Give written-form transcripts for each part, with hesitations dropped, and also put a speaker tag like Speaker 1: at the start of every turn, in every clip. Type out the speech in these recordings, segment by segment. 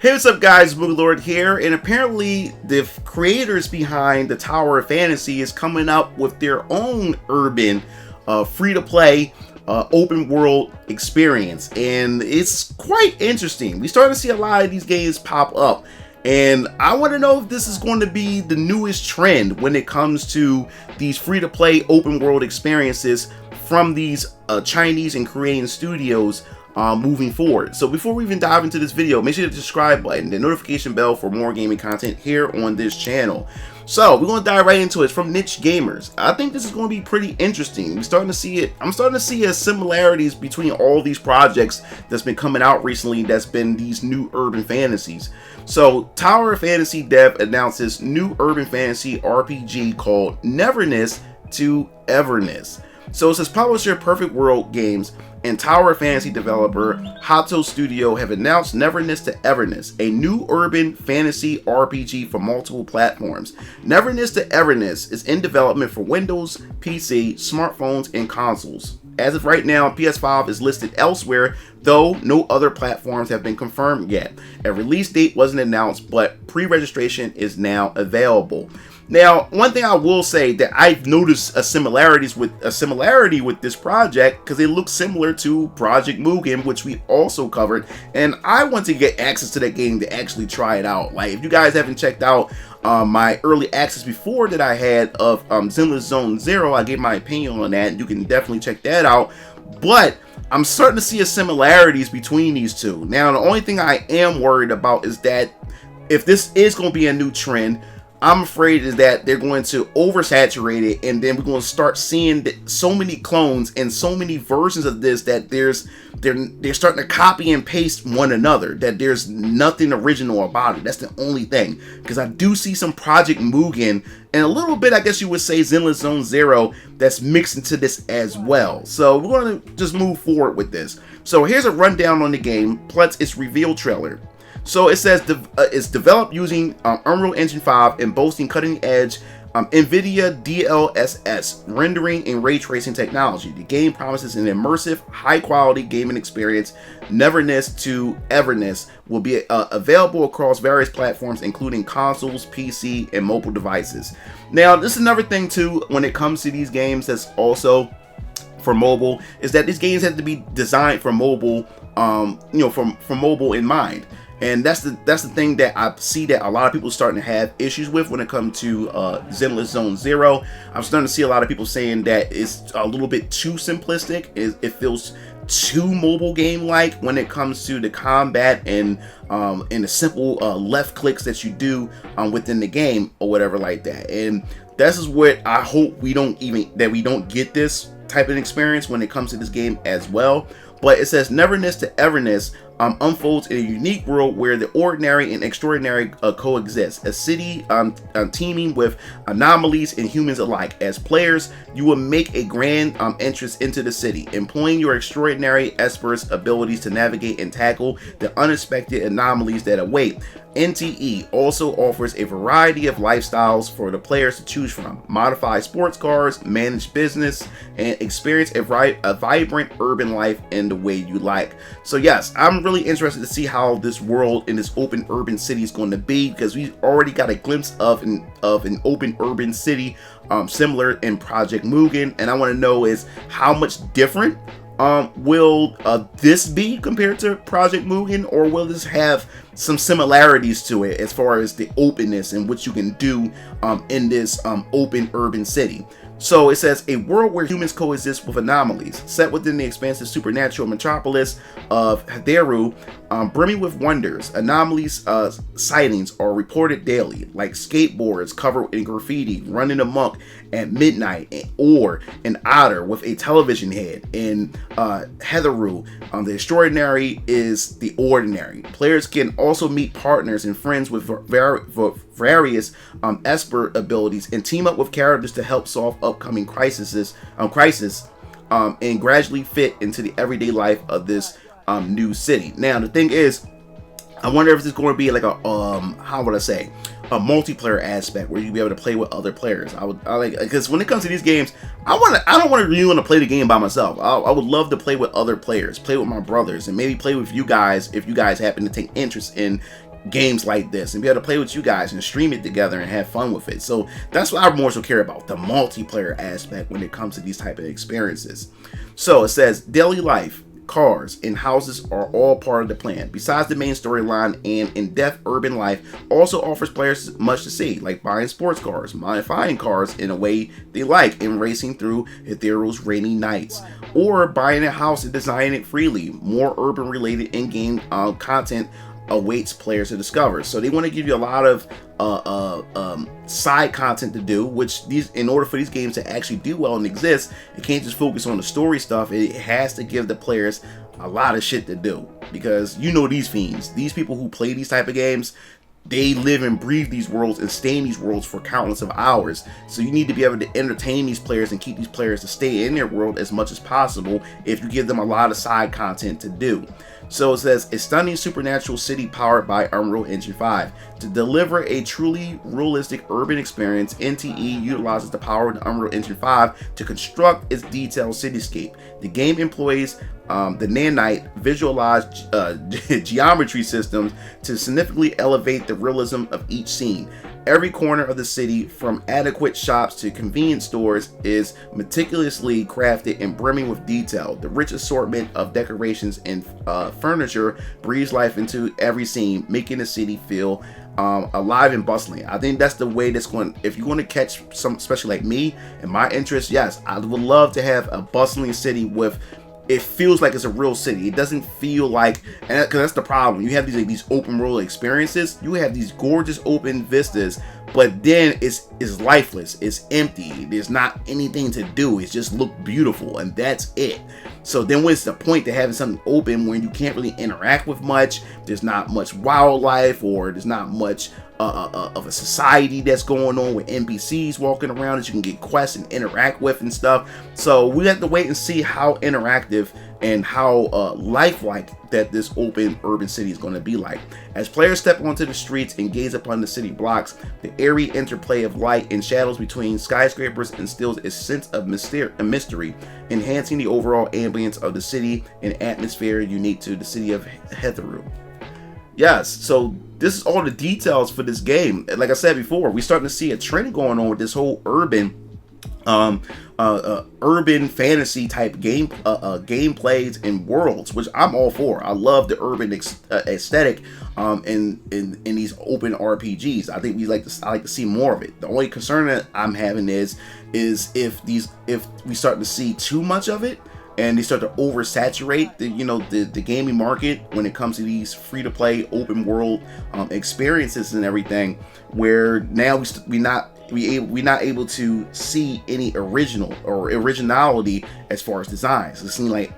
Speaker 1: Hey, what's up guys, MugenLord here, and apparently the creators behind the Tower of Fantasy is coming up with their own urban, free-to-play, open world experience, and it's quite interesting. We starting to see a lot of these games pop up, and I want to know if this is going to be the newest trend when it comes to these free-to-play open world experiences from these Chinese and Korean studios moving forward. So before we even dive into this video, make sure to hit the subscribe button, the notification bell for more gaming content here on this channel. So we're going to dive right into it. It's from Niche Gamers. I think this is going to be pretty interesting. I'm starting to see similarities between all these projects that's been coming out recently, that's been these new urban fantasies. So Tower of Fantasy dev announces new urban fantasy RPG called Neverness to Everness. So it says publisher Perfect World Games and Tower of Fantasy developer Hato Studio have announced Neverness to Everness, a new urban fantasy RPG for multiple platforms. Neverness to Everness is in development for Windows, PC, smartphones, and consoles. As of right now, PS5 is listed elsewhere, though no other platforms have been confirmed yet. A release date wasn't announced, but pre-registration is now available. Now, one thing I will say that I've noticed a similarity with this project, because it looks similar to Project Mugen, which we also covered, and I want to get access to that game to actually try it out. Like, if you guys haven't checked out my early access before that I had of Zenless Zone Zero, I gave my opinion on that, and you can definitely check that out. But I'm starting to see a similarities between these two. Now, the only thing I am worried about is that if this is going to be a new trend, I'm afraid is that they're going to oversaturate it, and then we're going to start seeing so many clones and so many versions of this that they're starting to copy and paste one another, that there's nothing original about it. That's the only thing, because I do see some Project Mugen and a little bit, I guess you would say, Zenless Zone Zero that's mixed into this as well. So we're going to just move forward with this. So here's a rundown on the game plus its reveal trailer. So it says it's developed using Unreal Engine 5 and boasting cutting-edge NVIDIA DLSS rendering and ray tracing technology. The game promises an immersive, high-quality gaming experience. Neverness to Everness will be available across various platforms, including consoles, PC, and mobile devices. Now, this is another thing too when it comes to these games that's also for mobile, is that these games have to be designed for mobile, for mobile in mind. And that's the thing that I see that a lot of people are starting to have issues with when it comes to Zenless Zone Zero. I'm starting to see a lot of people saying that it's a little bit too simplistic. It feels too mobile game-like when it comes to the combat and the simple left clicks that you do within the game or whatever like that. And this is what I hope we don't get this type of experience when it comes to this game as well. But it says Neverness to Everness unfolds in a unique world where the ordinary and extraordinary coexist. A city teeming with anomalies and humans alike. As players, you will make a grand entrance into the city, employing your extraordinary experts' abilities to navigate and tackle the unexpected anomalies that await. NTE also offers a variety of lifestyles for the players to choose from. Modify sports cars, manage business, and experience a vibrant urban life in the way you like. So yes, I'm really interested to see how this world in this open urban city is going to be, because we already got a glimpse of an open urban city similar in Project Mugen, and I want to know is how much different will this be compared to Project Mugen, or will this have some similarities to it as far as the openness and what you can do in this open urban city. So it says a world where humans coexist with anomalies, set within the expansive supernatural metropolis of Haderu, brimming with wonders. Anomalies sightings are reported daily, like skateboards covered in graffiti running amok at midnight, or an otter with a television head. In Haderu, the extraordinary is the ordinary. Players can also meet partners and friends with various expert abilities and team up with characters to help solve upcoming crises and gradually fit into the everyday life of this new city. Now the thing is, I wonder if this is going to be like a how would I say, a multiplayer aspect where you'll be able to play with other players. I like, because when it comes to these games, I don't really want to play the game by myself. I would love to play with other players, play with my brothers, and maybe play with you guys if you guys happen to take interest in games like this and be able to play with you guys and stream it together and have fun with it. So that's what I more so care about, the multiplayer aspect when it comes to these type of experiences. So it says daily life, cars, and houses are all part of the plan. Besides the main storyline, and in-depth urban life also offers players much to see, like buying sports cars, modifying cars in a way they like, and racing through Ethereal's rainy nights, or buying a house and designing it freely. More urban related in-game content awaits players to discover. So they want to give you a lot of side content to do, which in order for these games to actually do well and exist, it can't just focus on the story stuff. It has to give the players a lot of shit to do, because you know these fiends, these people who play these type of games, they live and breathe these worlds and stay in these worlds for countless of hours. So you need to be able to entertain these players and keep these players to stay in their world as much as possible if you give them a lot of side content to do. So it says, a stunning supernatural city powered by Unreal Engine 5. To deliver a truly realistic urban experience, NTE utilizes the power of the Unreal Engine 5 to construct its detailed cityscape. The game employs the nanite visualized geometry systems to significantly elevate the realism of each scene. Every corner of the city, from adequate shops to convenience stores, is meticulously crafted and brimming with detail. The rich assortment of decorations and furniture breathes life into every scene, making the city feel alive and bustling. I think that's the way that's going. If you want to catch some, especially like me and my interest, yes, I would love to have a bustling city with. It feels like it's a real city. It doesn't feel like, and because that's the problem. You have these open world experiences. You have these gorgeous open vistas, but then it's lifeless. It's empty. There's not anything to do. It's just look beautiful, and that's it. So then what's the point to having something open when you can't really interact with much? There's not much wildlife, or there's not much of a society that's going on with NPCs walking around that you can get quests and interact with and stuff. So we have to wait and see how interactive and how lifelike that this open urban city is going to be like. As players step onto the streets and gaze upon the city blocks, the airy interplay of light and shadows between skyscrapers instills a sense of mystery, enhancing the overall ambience of the city and atmosphere unique to the city of Ethereal. Yes, so this is all the details for this game. Like I said before, we're starting to see a trend going on with this whole urban fantasy type gameplays and worlds, which I'm all for. I love the urban aesthetic in these open RPGs. I think I like to see more of it. The only concern that I'm having is if we start to see too much of it, and they start to oversaturate the gaming market when it comes to these free-to-play open world experiences and everything, where now we're not able to see any originality as far as designs. It seems like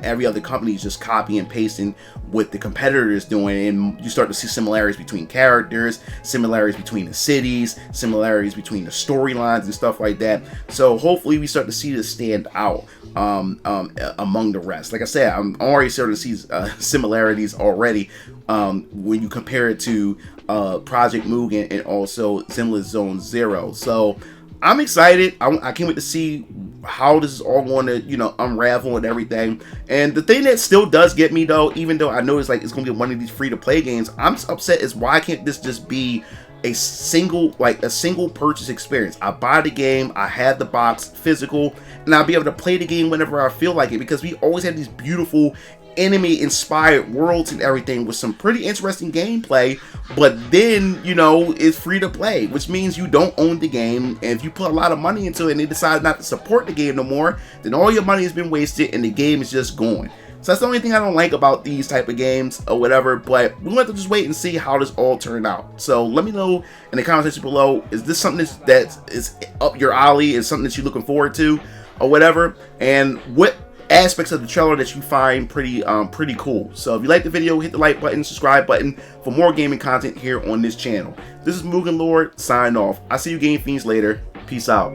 Speaker 1: every other company is just copy and pasting what the competitor is doing, and you start to see similarities between characters, similarities between the cities, similarities between the storylines and stuff like that. So hopefully we start to see this stand out among the rest. Like I said, I'm already starting to see similarities already when you compare it to Project Mugen and also Zenless Zone Zero. So I'm excited. I can't wait to see how this is all going to, unravel and everything. And the thing that still does get me, though, even though I know it's going to be one of these free-to-play games, I'm upset is why can't this just be a single purchase experience? I buy the game, I have the box physical, and I'll be able to play the game whenever I feel like it, because we always have these beautiful anime inspired worlds and everything with some pretty interesting gameplay, but then it's free to play, which means you don't own the game, and if you put a lot of money into it and they decide not to support the game no more, then all your money has been wasted and the game is just gone. So that's the only thing I don't like about these type of games or whatever, but we'll have to just wait and see how this all turned out. So let me know in the comment section below, is this something that is up your alley, is something that you're looking forward to or whatever, and what aspects of the trailer that you find pretty cool. So if you like the video, hit the like button, subscribe button for more gaming content here on this channel. This is MugenLord signing off. I'll see you game fiends later. Peace out.